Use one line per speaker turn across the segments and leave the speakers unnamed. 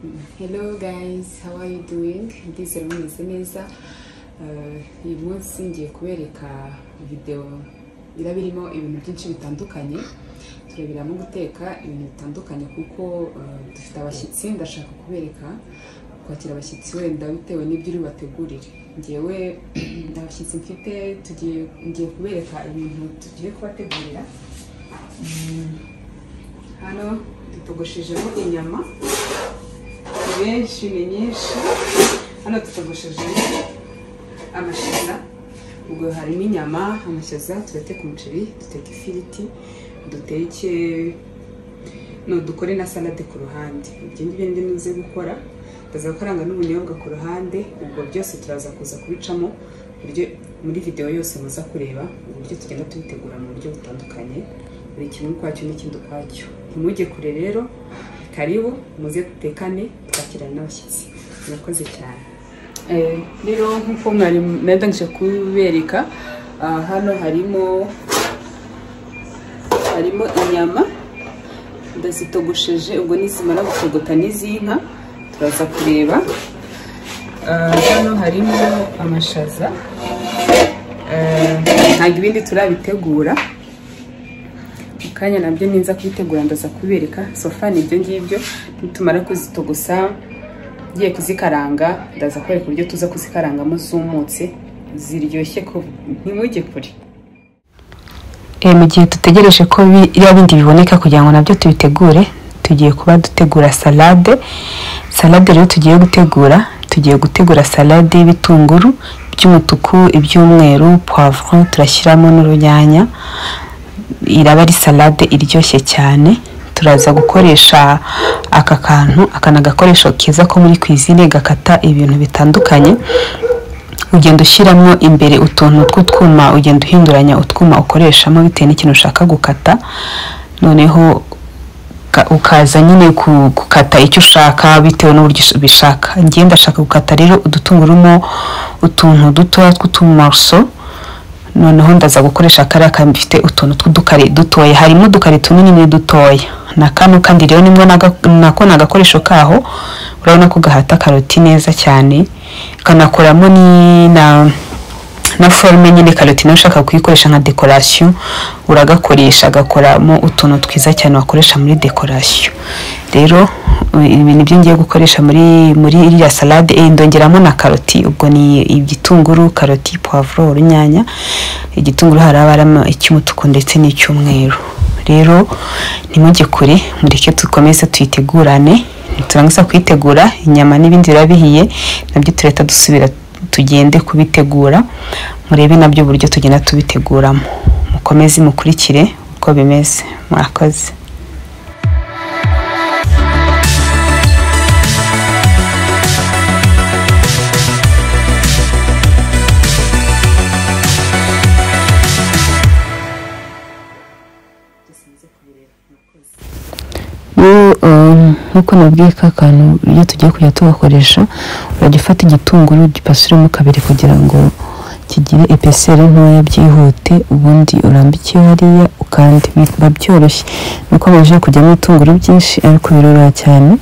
Hello guys, how are you doing? Ndizera mumeze neza. Uyu munsi ngiye kubereka video irabirimo ibintu byinshi bitandukanye. Turebiramo guteka ibintu bitandukanye kuko dufite abashyitsi. Ndashaka kubereka kwakira abashyitsi wenda bitewe n'ibyo uri bategurire. Ngewe abashyitsi mfite ngiye kubereka ibintu tugiye kubategurira. Hano tutogoshejemo inyama benshi ni nyinshi. Hano tutogosheje amashaza, ubwo harimo inyama, amashaza, tugateka umuceri, duteka ifiriti, duteke dukore na salade ku ruhande. Ibyo ngibyo ndi nuze gukora, ndaza gukaranga n'ubunyobwa ku ruhande. Ubwo byose turaza kuza kubicamo buryo muri video yose muza kureba uburyo tugenda tubitegura mu buryo butandukanye, buri kimwe kwacyo n'ikindi kwacyo. Ntimujye kure rero, karibu muze dutekane twakirana n'abashyitsi. Murakoze cyane. Rero nkuko mwari ndangije kubereka, hano harimo inyama ndazitogosheje. Ubwo nizimara gutogota n'izinka turaza kureba. Hano harimo amashaza, ntabwo ibindi turabitegura kanya nabyo ninza kubitegura ndaza kubereka. Sofa ni ibyo ngibyo, nitumara kuzitogosa giye kuzikaranga ndaza kwereka uburyo tuza kuzikarangamo zumutse ziryoshye ko ntimujye kure. Mu gihe dutegereje ko bindi biboneka kugira ngo nabyo tubitegure, tugiye kuba dutegura salade. Salade rero tugiye gutegura salade y'ibitunguru by'umutuku, iby'umweru, poivron, turashyiramo n'urunyanya. Iraba ari salade iryoshye cyane. Turaza gukoresha aka nagakoresho kiza ko muri cuisine gakata ibintu bitandukanye. Ugenda ushyiramo imbere utuntu tw'utwuma, ugenda uhinduranya utwuma ukoreshamo bitewe n'ikintu ushaka gukata. Noneho ukaza nyine gukata icyo ushaka bitewe n'uburyo ubishaka. Ngiye ndashaka gukata rero udutungurumo utuntu dutoya tw'utumarso. Noneho ndaza gukoresha kariya kamfite utuntu tw'udukari dutoya, harimo udukari tunini n'udutoya. Na kano kandi rero nimwe nako nagakoresho kaho, urabona ko gahata karoti neza cyane. Kanakoramo ni na forme nyine karoti nayo ushaka kuyikoresha nka decoration, uragakoresha gakoramo utuntu twiza cyane wakoresha muri decoration. Rero ibintu byo ngiye gukoresha muri iriya salade, ndongeramo na karoti. Ubwo ni igitunguru, karoti, poivron, urunyanya. Igitunguru harabaramo icy'umutuku ndetse n'icyumweru. Rero nimujye kure, mureke tukomeze tuyitegurane. Turangiza kuyitegura inyama n'ibindi birabihiye, nabyo tureta dusubira tugende kubitegura, murebe nabyo buryo tugenda tubiteguramo. Mukomeze mukurikire uko bimeze. Murakoze. Nkuko nabwiye ka kantu iyo tugiye kujya tugakoresha, urajya ufata igitunguru gipasiremo kabiri kugira ngo kigire epeseri ntoya byihute, ubundi urambike hariya ukandi. Biba byoroshye nuko baje kujyamo ibitunguru byinshi ariko biroroha cyane,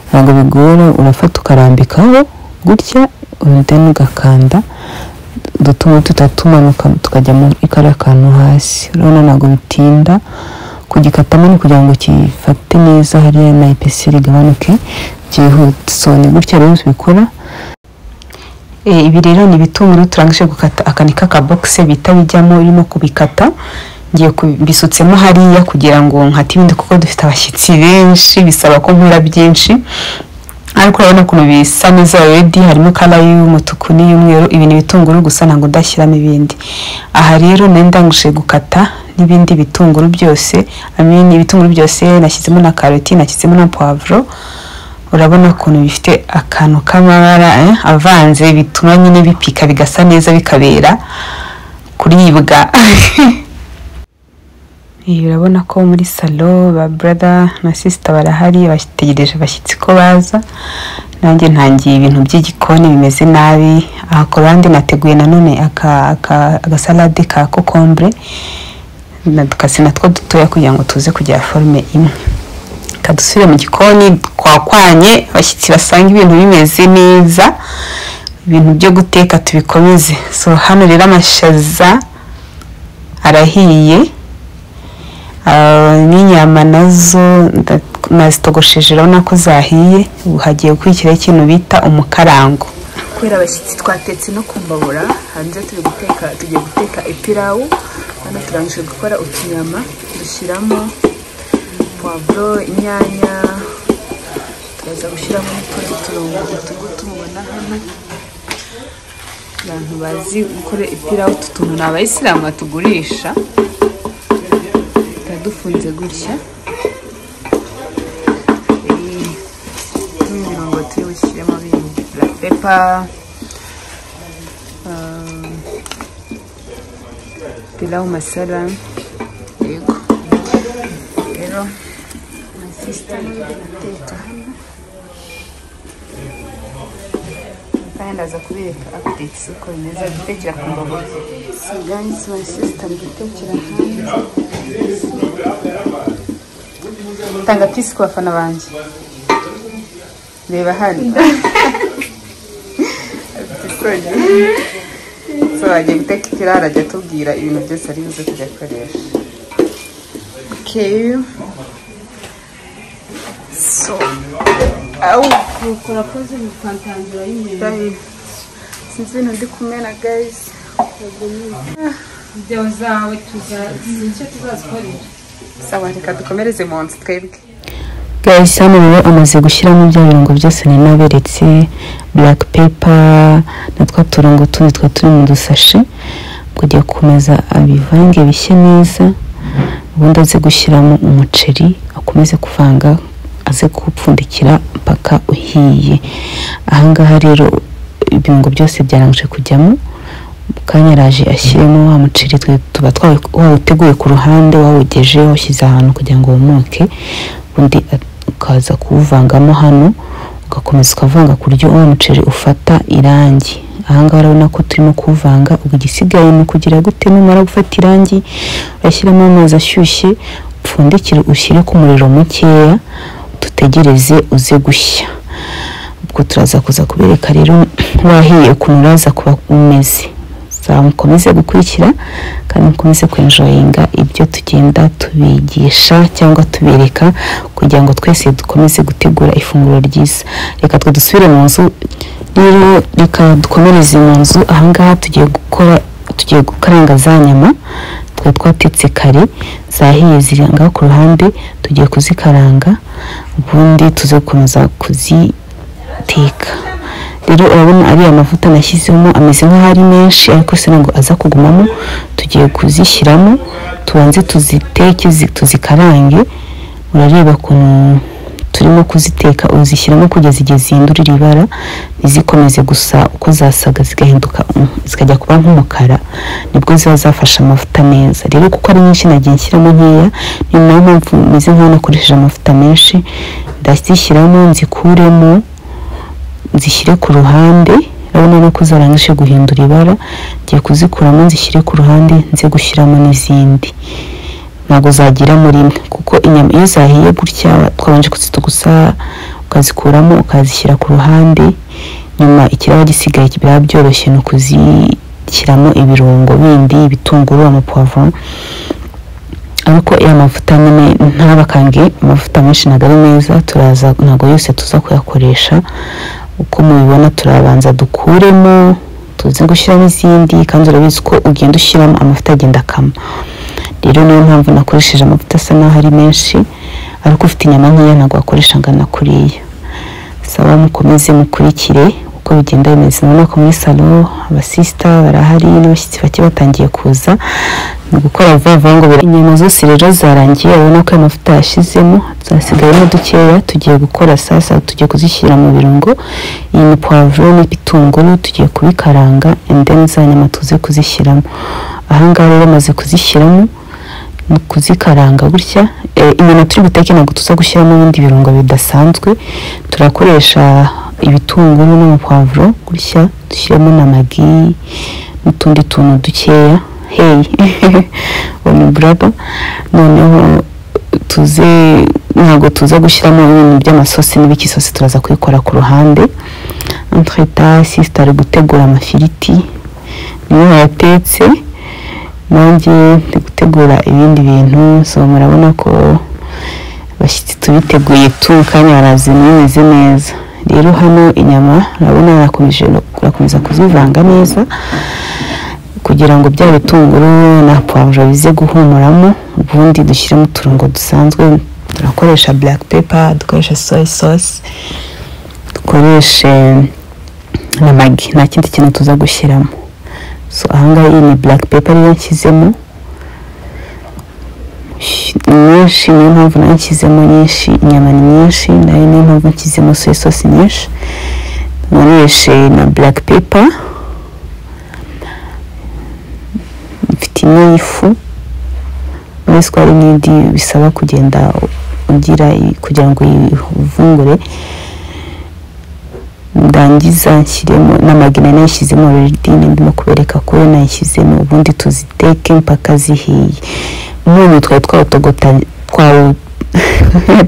ntabwo bigora. Urafata ukarambikaho gutya, then ugakanda udutunguru tutatumanuka tukajya mu ikara kantu hasi. Urabona ntabwo bitinda kugikatamo, ni kugira ngo kifate neza hariya na epeseri gabanuke byihute. So ni gutya rero tubikora. Ibi rero ni ibitunguru turangije gukata. Akanika ka box bita bijyamo irimo kubikata. Ngiye kubisutsemo hariya kugira ngo nkate ibindi kuko dufite abashyitsi benshi, bisaba ko nkora byinshi. Ariko urabona ukuntu bisa neza already, harimo kala y'umutuku n'iy'umweru. Ibi ni ibitunguru gusa, ntabwo ndashyiramo ibindi. Aha rero ndangije gukata n'ibindi bitunguru byose. Ibitunguru byose nashyizemo na karoti, nashyizemo na poivron. Urabona ukuntu bifite akantu k'amabara avanze, bituma nyine bipika bigasa neza bikabera kuribwa. Urabona ko muri salo ba brother na sister barahari, bategereje abashyitsi ko baza. Nanjye ntangiye ibintu by'igikoni bimeze nabi. Aha ku ruhande nateguye nanone agasalade ka kokombure, nadukase natwo dutoya kugira ngo tuze kugira forme imwe. Kadusubire mu gikoni twakwanye abashyitsi basanga ibintu bimeze neza, ibintu byo guteka tubikomeze. So hano rero amashaza arahiye, n'inyama nazo nazitogosheje urabona ko zahiye. Ubu hagiye gukurikiraho ikintu bita umukarango. Kubera abashyitsi twatetse no kumbabura hanze tugiye guteka ipirawu. Hano turangije gukora utunyama, dushyiramo poivro, inyanya, turaza gushyiramo n'utundi turungo tumubona hano. Abantu bazi gukora ipirawu, utu tuntu ni abayisilamu batugurisha, dufunze gutya. N'ibirungo turi bushyiremo bindi, black pepper, pilau masala. Yego rero sister guteka hano, kandi ndaza kubereka updates uko bimeze gutekera ku mbabura. So guys, my sister gutekera hanze. Tanga peace ku bafana banjye, reba hano. So agiye guteka ipirawu, arajya atubwira ibintu byose ari buze kujya akoresha. Okay, so
urakoze mukantangira y'imyenda
sinzi ibintu ndi kumena guys.
video zawe tuzazikorera.
Sawa, reka dukomereze mu nzu twebwe.
Guys, hano rero amaze gushyiramo bya birungo byose ninaberetse, black pepper na twa turungo tundi turi mu dusashe, kujya kumeza abivange bishye neza. Ubundi aze gushyiramo umuceri, akomeze kuvanga, aze kupfundikira mpaka uhiye. Ahangaha rero ibirungo byose byarangije kujyamo. Kanya araje ashyiremo wa muceri tuba twawuteguye ku ruhande, wawugeje washyize ahantu kugira ngo wumuke. Undi ukaza kuwuvangamo hano, ugakomeza ukavanga ku buryo wa muceri ufata irangi. Ahangaha urabona ko turimo kuwuvanga. Ubwo igisigaye ni kugira gute, numara gufata irangi urashyiramo amazi ashyushye, upfundikire ushyire ku muriro mukeya, dutegereze uze gushya. Ubwo turaza kuza kubereka rero wahiye ukuntu uraza kuba umeze. Mukomeze gukurikira kandi mukomeze kwenjoyinga ibyo tugenda tubigisha cyangwa tubereka, kugira ngo twese dukomeze gutegura ifunguro ryiza. Reka twe dusubire mu nzu rero, reka dukomereze mu nzu. Ahangaha tugiye gukaranga za nyama twatetse kare, zahiye ziranga ku ruhande, tugiye kuzikaranga, ubundi tuze gukomeza kuziteka. Rero urabona ari amavuta nashyizemo ameze nk'aho ari menshi, ariko se ntabwo aza kugumamo. Tugiye kuzishyiramo, tubanze tuziteke, tuzikarange. Urareba ukuntu turimo kuziteka, uzishyiramo kugeza igihe zihindurira ibara, ntizikomeze gusa uko zasaga zigahinduka zikajya kuba nk'umukara, nibwo ziba zafashe amavuta neza. Rero kuko ari nyinshi nagiye nshyiramo nkeya, ni nayo mpamvu meze nk'aho nakoresheje amavuta menshi. Ndazishyiramo, nzikuremo, nzishyire ku ruhande. Urabona ko zarangije guhindura ibara, ngiye kuzikuramo nzishyire ku ruhande, nze gushyiramo n'izindi. Ntabwo zagira muri imwe, kuko inyama iyo zahiye gutya twabanje kuzitugusa, ukazikuramo ukazishyira ku ruhande. Nyuma ikiraba gisigaye biraba byoroshye no kuzishyiramo ibirungo bindi, ibitunguru, amapoivron. Ariko iyo amavuta nyine ntabakange amavuta menshi ntabwo ari meza, ntabwo yose tuza kuyakoresha. Uko mubibona turabanza dukuremo, tuzi gushyiramo izindi, kandi urabizi ko ugenda ushyiramo amavuta agenda akama. Rero niyo mpamvu nakoresheje amavuta asa naho ari menshi, ariko ufite inyama nkeya ntabwo wakoresha angana kuriya. Sawa, mukomeze mukurikire uko bigenda bimeze. Urabona ko muri salo abasista barahari n'abashyitsi bake batangiye kuza, ni gukora vuba ngo inyama zose rero zarangiye. Urabona ko amavuta yashizemo, zasigayemo dukeya. Tugiye gukora sasa, tugiye kuzishyira mu birungo. Iyi ni poivron n'ibitunguru, tugiye kubikaranga, and then za nyama tuze kuzishyiramo. Ahangaha rero maze kuzishyiramo, kuzikaranga gutya. Inyama turi buteke ntabwo tuza gushyiramo ibindi birungo bidasanzwe, turakoresha ibitunguru n'amapoivro gutya, dushyiramo na magi n'utundi tuntu dukeya. Hey, oni brother, noneho tuze ntabwo tuza gushyiramo ibintu by'amasosi n'ibiki, sosi turaza kuyikora ku ruhande. Entreta sister ari gutegura amafiriti niyo yatetse, nanjye ndi gutegura ibindi bintu. So murabona ko bashyitsi tubiteguye kanya barazi bimeze neza. Rero hano inyama urabona urakomeza kuzivanga neza kugira ngo bya bitunguru na poivre bize guhumuramo. Ubundi dushyiramo uturungo dusanzwe, turakoresha black pepper, dukoresha soy sauce, dukoresha na magi, nta kindi kintu tuza gushyiramo. So ahangaha iyi ni black pepper niyo nshyizemo nyinshi, niyo mpamvu nayo nshyizemo nyinshi. Inyama ni nyinshi, nayo niyo mpamvu nshyizemo soy sauce nyinshi. Nkoreshe na black pepper, mfite n'ifu mwese ko ari n'indi bisaba kugenda ugira kugira ngo ivungure. Ndangiza nshyiremo n'amagina nayishyizemo already, ndimo kubereka ko nayishyizemo. Ubundi tuziteke mpaka zihiye. Umuntu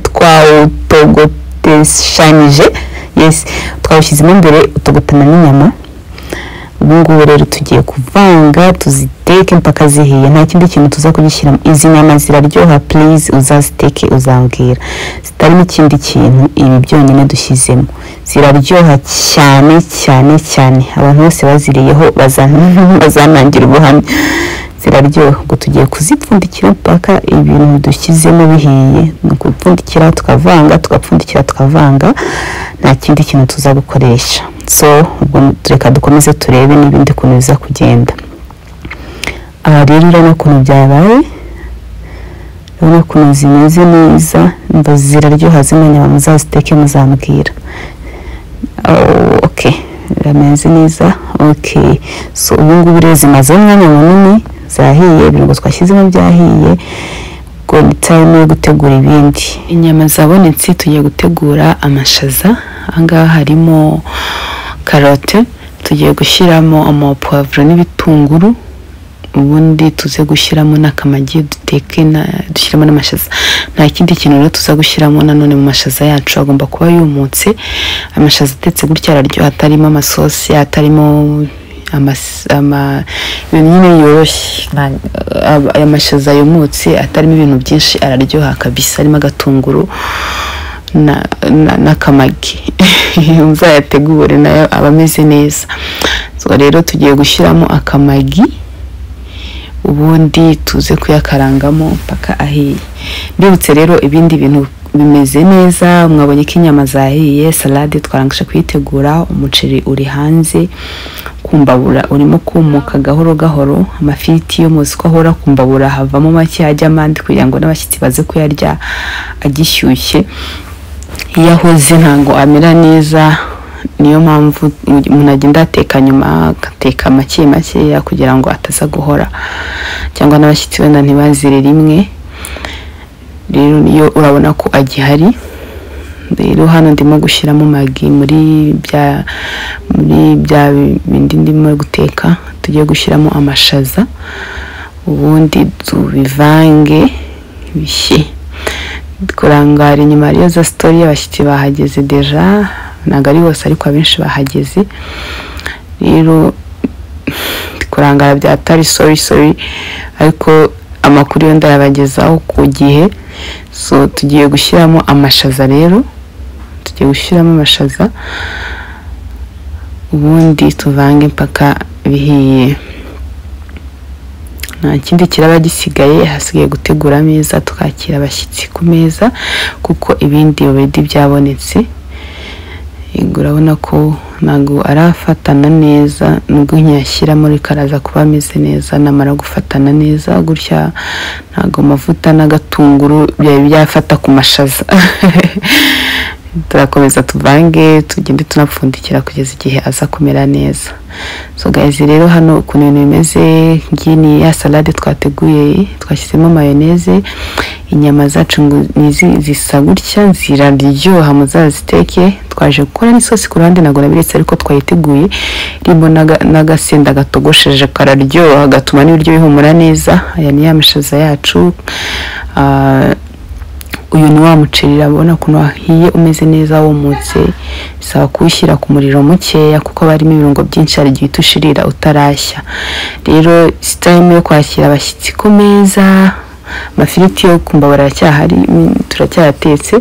twawutogoteshanije, yes, twawushyizemo mbere utogotana n'inyama. Ubu ngubu rero tugiye kuvanga tuziteke mpaka zihiye, nta kindi kintu tuza kugishyiramo. Izi nyama ziraryoha, please uzaziteke uzambwira, zitarimo ikindi kintu, ibi byonyine dushyizemo ziraryoha cyane cyane cyane. Abantu bose baziriyeho bazanangira ubuhamya, ziraryoha. Ubwo tugiye kuzipfundikira mpaka ibintu dushyizemo bihiye. Ni ukupfundikira tukavanga, tugapfundikira tukavanga, nta kindi kintu tuza gukoresha. So ubwo reka dukomeze turebe n'ibindi kuntu biza kugenda. Aha rero urabona ukuntu byabaye, urabona ukuntu zimeze neza, mba ziraryoha. Zino nyama muzaziteke muzambwira. Okay, birameze neza. Okay, so ubu ngubu rero zimaze umwanya munini zahiye, ibintu twashyizemo byahiye. Ubwo ni time yo gutegura ibindi. Inyama zabonetse, tugiye gutegura amashaza. Ahangaha harimo carotte, tugiye gushyiramo ama poivre n'ibitunguru. Ubundi tuze gushyiramo n'akamagi duteke dushyiramo n'amashaza. Nta kindi kintu rero tuza gushyiramo nanone mu mashaza yacu, agomba kuba yumutse. Amashaza atetse gutya araryoha, atarimo amasosi, atarimo ibintu nyine yoroshye. Aya mashaza yumutse atarimo ibintu byinshi araryoha kabisa, arimo agatunguru n'akamagi. Muzayategure nayo aba ameze neza. So rero tugiye gushyiramo akamagi, ubundi tuze kuyakarangamo mpaka ahiye. Mbibutse rero ibindi bintu bimeze neza. Mwabonye ko inyama zahiye, salade twarangije kuyitegura, umuceri uri hanze kumbabura, urimo kumuka gahoro gahoro. Amafiriti yo muzi ko ahora kumbabura havamo make ajya amandi kugira ngo n'abashyitsi baze kuyarya agishyushye. Iyo ahoze ntango amera neza, niyo mpamvu umuntu agenda ateka nyuma, agateka make make kugira ngo ataza guhora cyangwa n'abashyitsi wenda ntibazire rimwe. Rero niyo urabona ko agihari. Rero hano ndimo gushyiramo magi muri bya bindi ndimo guteka. Tugiye gushyiramo amashaza, ubundi tubivange bishye. Kurangara inyuma ariyo za story y'abashyitsi bahageze deja, ntabwo ari bose ariko abenshi bahageze. Rero kurangara byatari sorry ariko amakuru yo ndayabagezaho ku gihe. So tugiye gushyiramo amashaza rero, tugiye gushyiramo amashaza ubundi tuvange mpaka bihiye. Nta kindi kiraba gisigaye, hasigaye gutegura ameza tukakira abashyitsi ku meza kuko ibindi already byabonetse. Urabona ko ntago arafatana neza, nubwo nyashyiramo rikaraza kuba ameze neza. Namara gufatana neza gutya ntago amavuta n'agatunguru byafata ku mashaza. Turakomeza tuvange, tugende tunapfundikira kugeza igihe aza kumera neza. So guys, rero hano ukuntu ibintu bimeze, ngini ya salade twateguye, twashyizemo mayonnaise. Inyama zacu zisa gutya, ziraryoha, muzaziteke. Twaje gukora n'isosi ku ruhande, ntabwo nabiretse ariko twayiteguye, irimo n'agasenda gatogosheje kararyoha, gatuma n'ibiryo bihumura neza. Aya ni ya mashaza yacu. uyu ni wa muceri urabona ukuntu wahiye umeze neza wumutse, bisaba kuwushyira ku muriro mukeya kuko barimo ibirungo byinshi hari igihe ushirira utarashya. Rero time yo kwakira abashyitsi ku meza, amafiriti yo kumbabara aracyahari turacyatetse,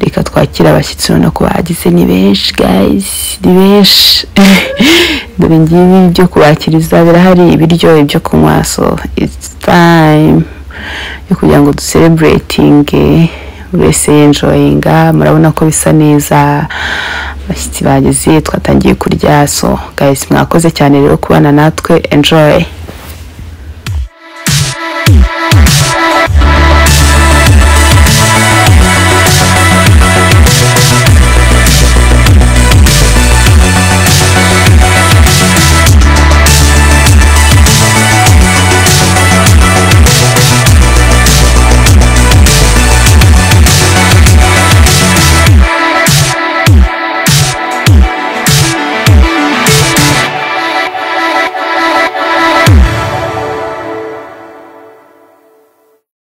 reka twakira abashyitsi urabona ko bagize ni benshi guys, ni benshi dore ngibi byo kubakiriza birahari, ibiryo ibyo kunywa, so it's time yo kugira ngo celebrating wese enjoyinga. Murabona ko bisa neza, abashyitsi bageze twatangiye kurya. So guys mwakoze cyane rero kubana natwe, enjoy.